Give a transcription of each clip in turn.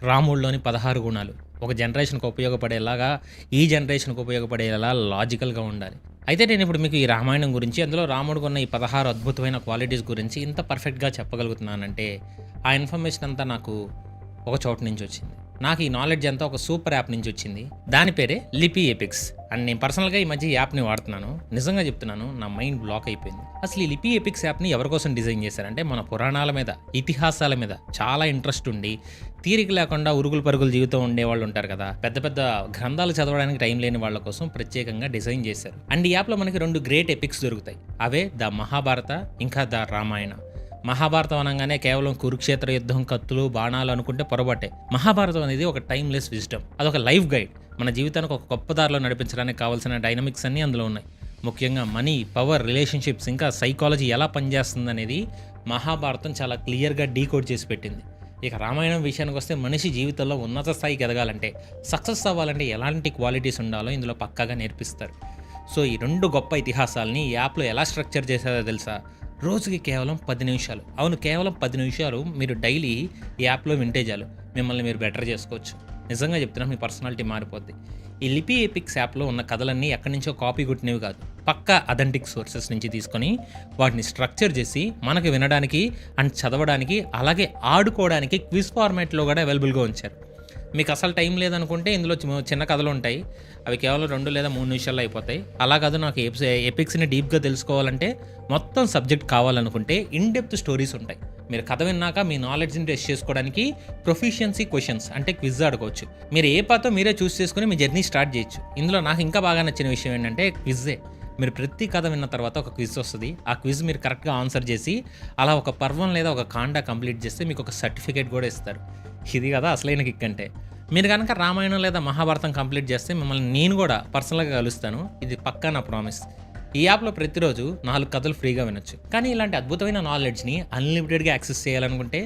రాముడిలోని 16 గుణాలు. ఒక జనరేషన్‌కి ఉపయోగపడేలాగా, ఈ జనరేషన్‌కి ఉపయోగపడేలా లాజికల్‌గా ఉండాలి. అయితే నేనిప్పుడు మీకు ఈ రామాయణం గురించి, అందులో రాముడికున్న ఈ 16 అద్భుతమైన క్వాలిటీస్ గురించి ఇంత పర్ఫెక్ట్‌గా చెప్పగలుగుతున్నానంటే, ఆ ఇన్ఫర్మేషన్ అంతా నాకు ఒక చోటు నుంచొచ్చింది. నాకు ఈ నాలెడ్జ్ అంతా ఒక సూపర్ యాప్ నుంచొచ్చింది. దాని పేరే లిపి ఎపిక్స్. అండ్ నేను పర్సనల్‌గా ఈ మధ్య ఈ యాప్‌ని వాడుతున్నాను. నిజంగా చెప్తున్నాను, నా మైండ్ బ్లాక్ అయిపోయింది. అసలు ఈ లిపి ఎపిక్స్ యాప్‌ని ఎవరి కోసం డిజైన్ చేశారంటే, మన పురాణాల మీద, ఇతిహాసాల మీద చాలా ఇంట్రెస్ట్ ఉండి, తీరిక లేకుండా ఉరుగులు పరుగుల జీవితం ఉండేవాళ్ళు ఉంటారు కదా! పెద్ద పెద్ద గ్రంథాలు చదవడానికి టైం లేని వాళ్ళ కోసం ప్రత్యేకంగా డిజైన్ చేశారు. అండ్ ఈ యాప్‌లో మనకి 2 గ్రేట్ ఎపిక్స్ దొరుకుతాయి. అవే ద మహాభారత, ఇంకా ద రామాయణ. మహాభారతం అనంగానే కేవలం కురుక్షేత్ర యుద్ధం, కత్తులు, బాణాలు అనుకుంటే పొరపాటే. మహాభారతం అనేది ఒక టైమ్‌లెస్ విజ్డమ్. అదొక లైఫ్ గైడ్. మన జీవితానికి ఒక గొప్ప దారిలో నడిపించడానికి కావాల్సిన డైనమిక్స్ అన్నీ అందులో ఉన్నాయి. ముఖ్యంగా మనీ, పవర్, రిలేషన్‌షిప్స్, ఇంకా సైకాలజీ ఎలా పనిచేస్తుందనేది మహాభారతం చాలా క్లియర్‌గా డీకోడ్ చేసి పెట్టింది. ఇక రామాయణం విషయానికొస్తే మనిషి జీవితంలో ఉన్నత స్థాయికి ఎదగాలంటే, సక్సెస్ అవ్వాలంటే ఎలాంటి క్వాలిటీస్ ఉండాలో ఇందులో పక్కాగా నేర్పిస్తారు. సో ఈ 2 గొప్ప ఇతిహాసాలని ఈ యాప్‌లో ఎలా స్ట్రక్చర్ చేశారో తెలుసా? రోజుకి కేవలం 10 నిమిషాలు. అవును, కేవలం 10 నిమిషాలు మీరు డైలీ ఈ యాప్‌లో వింటే చాలు. మిమ్మల్ని మీరు బెటర్ చేసుకోవచ్చు. నిజంగా చెప్తున్నాను, మీ పర్సనాలిటీ మారిపోద్ది. ఈ లిపి ఎపిక్స్ యాప్‌లో ఉన్న కథలన్నీ ఎక్కడి నుంచో కాపీ కొట్టినవి కాదు. పక్కా అథెంటిక్ సోర్సెస్ నుంచి తీసుకొని వాటిని స్ట్రక్చర్ చేసి మనకు వినడానికి అండ్ చదవడానికి, అలాగే ఆడుకోవడానికి క్విజ్ ఫార్మాట్‌లో కూడా అవైలబుల్‌గా ఉంచారు. మీకు అసలు టైం లేదనుకుంటే ఇందులో చిన్న కథలు ఉంటాయి. అవి కేవలం 2 లేదా 3 నిమిషాల్లో అయిపోతాయి. అలా కాదు, నాకు ఎపిక్స్‌ని డీప్‌గా తెలుసుకోవాలంటే, మొత్తం సబ్జెక్ట్ కావాలనుకుంటే ఇన్ డెప్త్ స్టోరీస్ ఉంటాయి. మీరు కథ విన్నాక మీ నాలెడ్జ్‌ని టెస్ట్ చేసుకోవడానికి ప్రొఫిషియన్సీ క్వెషన్స్ అంటే క్విజ్ ఆడుకోవచ్చు. మీరు ఏ పాతో మీరే చూస్ చేసుకొని మీ జర్నీ స్టార్ట్ చేయొచ్చు. ఇందులో నాకు ఇంకా బాగా నచ్చిన విషయం ఏంటంటే క్విజ్జే. మీరు ప్రతి కథ విన్న తర్వాత ఒక క్విజ్ వస్తది. ఆ క్విజ్ మీరు కరెక్ట్‌గా ఆన్సర్ చేసి, అలా ఒక పర్వం లేదా ఒక కాండ కంప్లీట్ చేస్తే మీకు ఒక సర్టిఫికేట్ కూడా ఇస్తారు. ఇది కదా అసలైన కిక్ అంటే. మీరు గనక రామాయణం లేదా మహాభారతం కంప్లీట్ చేస్తే మిమ్మల్ని నేను కూడా పర్సనల్‌గా కలుస్తాను. ఇది పక్కా నా ప్రామిస్. ఈ యాప్‌లో ప్రతిరోజు 4 కథలు ఫ్రీగా వినొచ్చు. కానీ ఇలాంటి అద్భుతమైన నాలెడ్జ్‌ని అన్‌లిమిటెడ్‌గా యాక్సెస్ చేయాలనుకుంటే,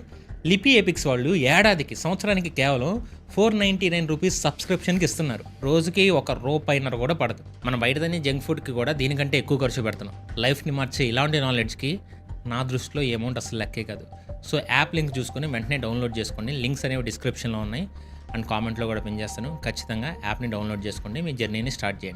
లిపి ఎపిక్స్ వాళ్ళు ఏడాదికి, సంవత్సరానికి కేవలం ₹499 సబ్స్క్రిప్షన్‌కి ఇస్తున్నారు. రోజుకి ₹1 కూడా పడదు. మనం బయట తినే జంక్ ఫుడ్‌కి కూడా దీనికంటే ఎక్కువ ఖర్చు పెడుతున్నాం. లైఫ్‌ని మార్చే ఇలాంటి నాలెడ్జ్‌కి నా దృష్టిలో ఈ అమౌంట్ అసలు లెక్కే కాదు. సో యాప్ లింక్ చూసుకొని వెంటనే డౌన్లోడ్ చేసుకోండి. లింక్స్ అనేవి డిస్క్రిప్షన్‌లో ఉన్నాయి అండ్ కామెంట్‌లో కూడా పిన్ చేస్తాను. ఖచ్చితంగా యాప్‌ని డౌన్లోడ్ చేసుకోండి. మీ జర్నీని స్టార్ట్ చేయండి.